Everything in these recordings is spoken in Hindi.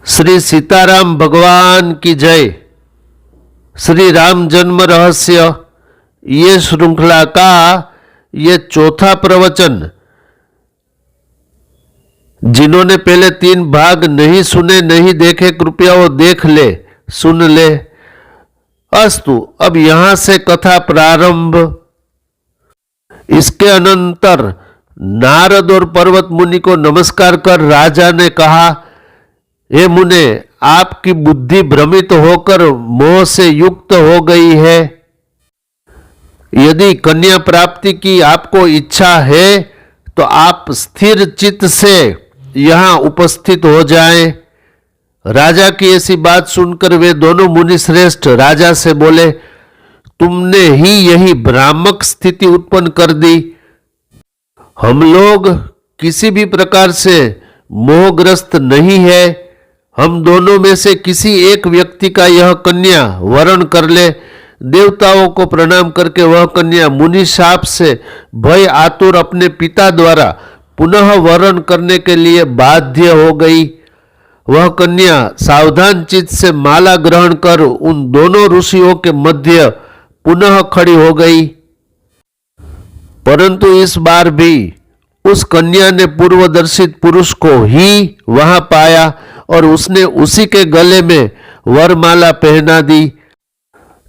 श्री सीताराम भगवान की जय। श्री राम जन्म रहस्य ये श्रृंखला का ये चौथा प्रवचन। जिन्होंने पहले 3 भाग नहीं सुने नहीं देखे, कृपया वो देख ले, सुन ले। अस्तु, अब यहां से कथा प्रारंभ। इसके अनंतर नारद और पर्वत मुनि को नमस्कार कर राजा ने कहा, हे मुने, आपकी बुद्धि भ्रमित होकर मोह से युक्त हो गई है। यदि कन्या प्राप्ति की आपको इच्छा है तो आप स्थिर चित्त से यहां उपस्थित हो जाएं। राजा की ऐसी बात सुनकर वे दोनों मुनि श्रेष्ठ राजा से बोले, तुमने ही यही भ्रामक स्थिति उत्पन्न कर दी। हम लोग किसी भी प्रकार से मोहग्रस्त नहीं है। हम दोनों में से किसी एक व्यक्ति का यह कन्या वरण कर ले। देवताओं को प्रणाम करके वह कन्या मुनि शाप से भय आतुर अपने पिता द्वारा पुनः वरण करने के लिए बाध्य हो गई। वह कन्या सावधान चित्त से माला ग्रहण कर उन दोनों ऋषियों के मध्य पुनः खड़ी हो गई। परंतु इस बार भी उस कन्या ने पूर्वदर्शित पुरुष को ही वहां पाया और उसने उसी के गले में वरमाला पहना दी।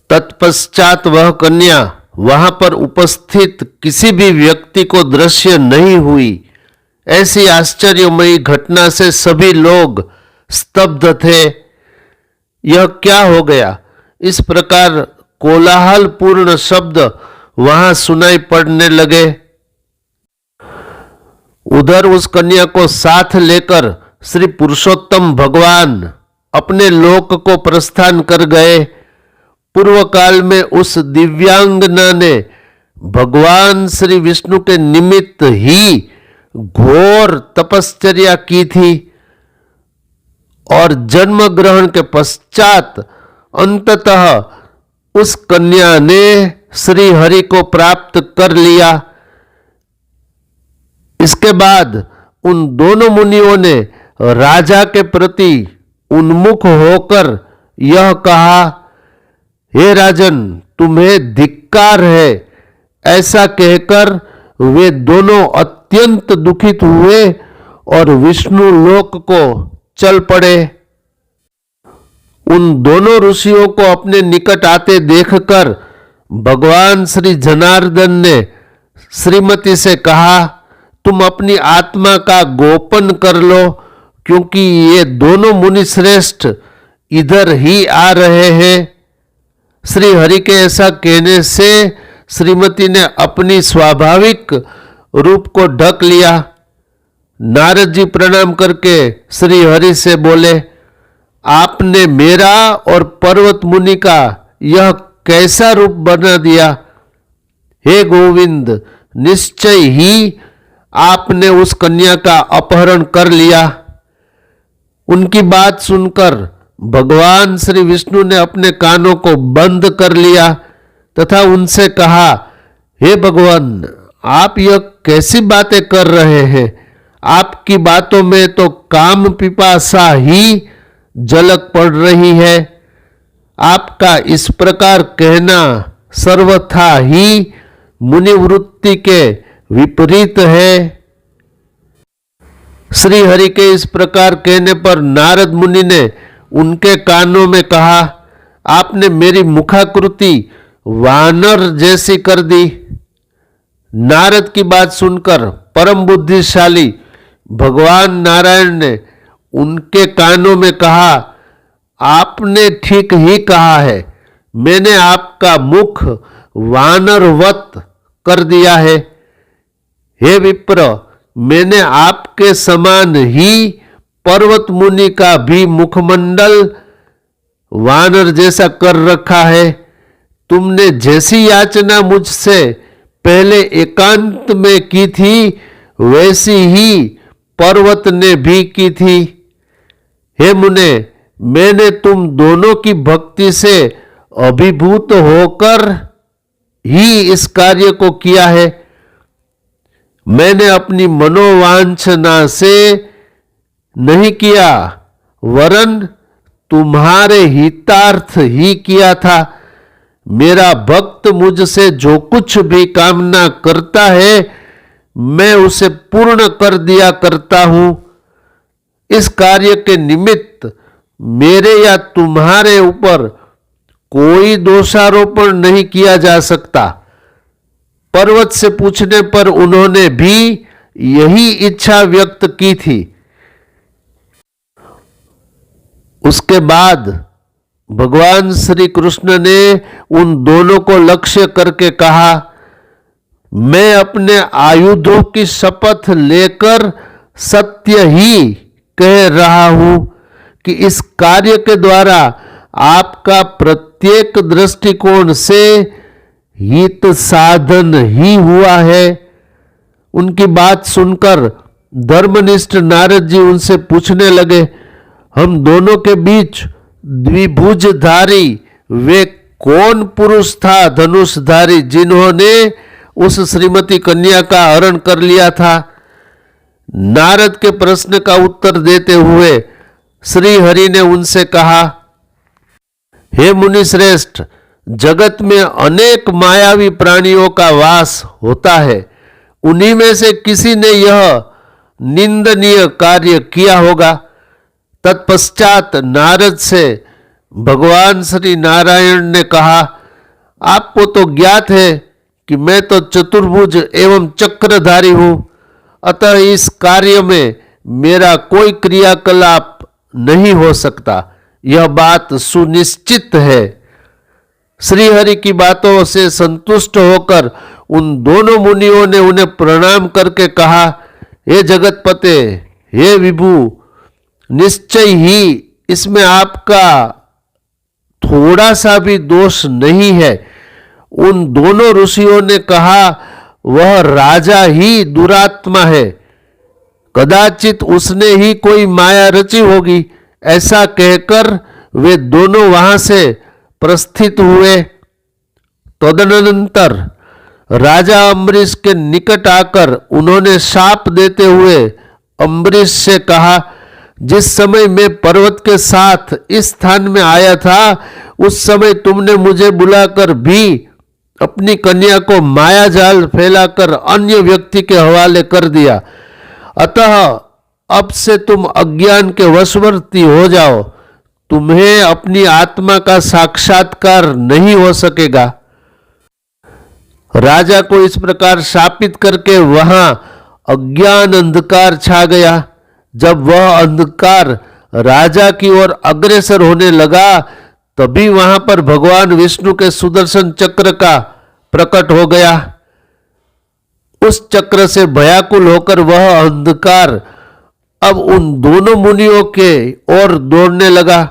तत्पश्चात वह कन्या वहां पर उपस्थित किसी भी व्यक्ति को दृश्य नहीं हुई। ऐसी आश्चर्यमयी घटना से सभी लोग स्तब्ध थे। यह क्या हो गया? इस प्रकार कोलाहल पूर्ण शब्द वहां सुनाई पड़ने लगे। उधर उस कन्या को साथ लेकर श्री पुरुषोत्तम भगवान अपने लोक को प्रस्थान कर गए। पूर्व काल में उस दिव्यांगना ने भगवान श्री विष्णु के निमित्त ही घोर तपश्चर्या की थी और जन्म ग्रहण के पश्चात अंततः उस कन्या ने श्री हरि को प्राप्त कर लिया। इसके बाद उन दोनों मुनियों ने राजा के प्रति उन्मुख होकर यह कहा, हे राजन, तुम्हें धिक्कार है। ऐसा कहकर वे दोनों अत्यंत दुखित हुए और विष्णु लोक को चल पड़े। उन दोनों ऋषियों को अपने निकट आते देखकर भगवान श्री जनार्दन ने श्रीमती से कहा, तुम अपनी आत्मा का गोपन कर लो, क्योंकि ये दोनों मुनि श्रेष्ठ इधर ही आ रहे हैं। श्री हरि के ऐसा कहने से श्रीमती ने अपनी स्वाभाविक रूप को ढक लिया। नारद जी प्रणाम करके श्री हरि से बोले, आपने मेरा और पर्वत मुनि का यह कैसा रूप बना दिया? हे गोविंद, निश्चय ही आपने उस कन्या का अपहरण कर लिया। उनकी बात सुनकर भगवान श्री विष्णु ने अपने कानों को बंद कर लिया तथा उनसे कहा, हे भगवान, आप यह कैसी बातें कर रहे हैं? आपकी बातों में तो काम पिपासा ही झलक पड़ रही है। आपका इस प्रकार कहना सर्वथा ही मुनिवृत्ति के विपरीत है। श्री हरि के इस प्रकार कहने पर नारद मुनि ने उनके कानों में कहा, आपने मेरी मुखाकृति वानर जैसी कर दी। नारद की बात सुनकर परम बुद्धिशाली भगवान नारायण ने उनके कानों में कहा, आपने ठीक ही कहा है। मैंने आपका मुख वानरवत कर दिया है। हे विप्र, मैंने आपके समान ही पर्वत मुनि का भी मुखमंडल वानर जैसा कर रखा है। तुमने जैसी याचना मुझसे पहले एकांत में की थी, वैसी ही पर्वत ने भी की थी। हे मुने, मैंने तुम दोनों की भक्ति से अभिभूत होकर ही इस कार्य को किया है। मैंने अपनी मनोवांछना से नहीं किया वरन तुम्हारे हितार्थ ही किया था। मेरा भक्त मुझसे जो कुछ भी कामना करता है मैं उसे पूर्ण कर दिया करता हूं। इस कार्य के निमित्त मेरे या तुम्हारे ऊपर कोई दोषारोपण नहीं किया जा सकता। पर्वत से पूछने पर उन्होंने भी यही इच्छा व्यक्त की थी। उसके बाद भगवान श्री कृष्ण ने उन दोनों को लक्ष्य करके कहा, मैं अपने आयुधों की शपथ लेकर सत्य ही कह रहा हूं कि इस कार्य के द्वारा आपका प्रत्येक दृष्टिकोण से हित साधन ही हुआ है। उनकी बात सुनकर धर्मनिष्ठ नारद जी उनसे पूछने लगे, हम दोनों के बीच द्विभुजधारी वे कौन पुरुष था धनुषधारी जिन्होंने उस श्रीमती कन्या का हरण कर लिया था? नारद के प्रश्न का उत्तर देते हुए श्री हरि ने उनसे कहा, हे मुनि श्रेष्ठ, जगत में अनेक मायावी प्राणियों का वास होता है। उन्हीं में से किसी ने यह निंदनीय कार्य किया होगा। तत्पश्चात नारद से भगवान श्री नारायण ने कहा, आपको तो ज्ञात है कि मैं तो चतुर्भुज एवं चक्रधारी हूं, अतः इस कार्य में मेरा कोई क्रियाकलाप नहीं हो सकता। यह बात सुनिश्चित है। श्रीहरि की बातों से संतुष्ट होकर उन दोनों मुनियों ने उन्हें प्रणाम करके कहा, हे जगतपते, हे विभु, निश्चय ही इसमें आपका थोड़ा सा भी दोष नहीं है। उन दोनों ऋषियों ने कहा, वह राजा ही दुरात्मा है, कदाचित उसने ही कोई माया रची होगी। ऐसा कहकर वे दोनों वहां से प्रस्थित हुए। तदनंतर राजा अम्बरीश के निकट आकर उन्होंने शाप देते हुए अम्बरीश से कहा, जिस समय मैं पर्वत के साथ इस स्थान में आया था उस समय तुमने मुझे बुलाकर भी अपनी कन्या को माया जाल फैलाकर अन्य व्यक्ति के हवाले कर दिया। अतः अब से तुम अज्ञान के वशवर्ती हो जाओ, तुम्हें अपनी आत्मा का साक्षात्कार नहीं हो सकेगा। राजा को इस प्रकार शापित करके वहां अज्ञान अंधकार छा गया। जब वह अंधकार राजा की ओर अग्रसर होने लगा तभी वहां पर भगवान विष्णु के सुदर्शन चक्र का प्रकट हो गया। उस चक्र से भयाकुल होकर वह अंधकार अब उन दोनों मुनियों के ओर दौड़ने लगा।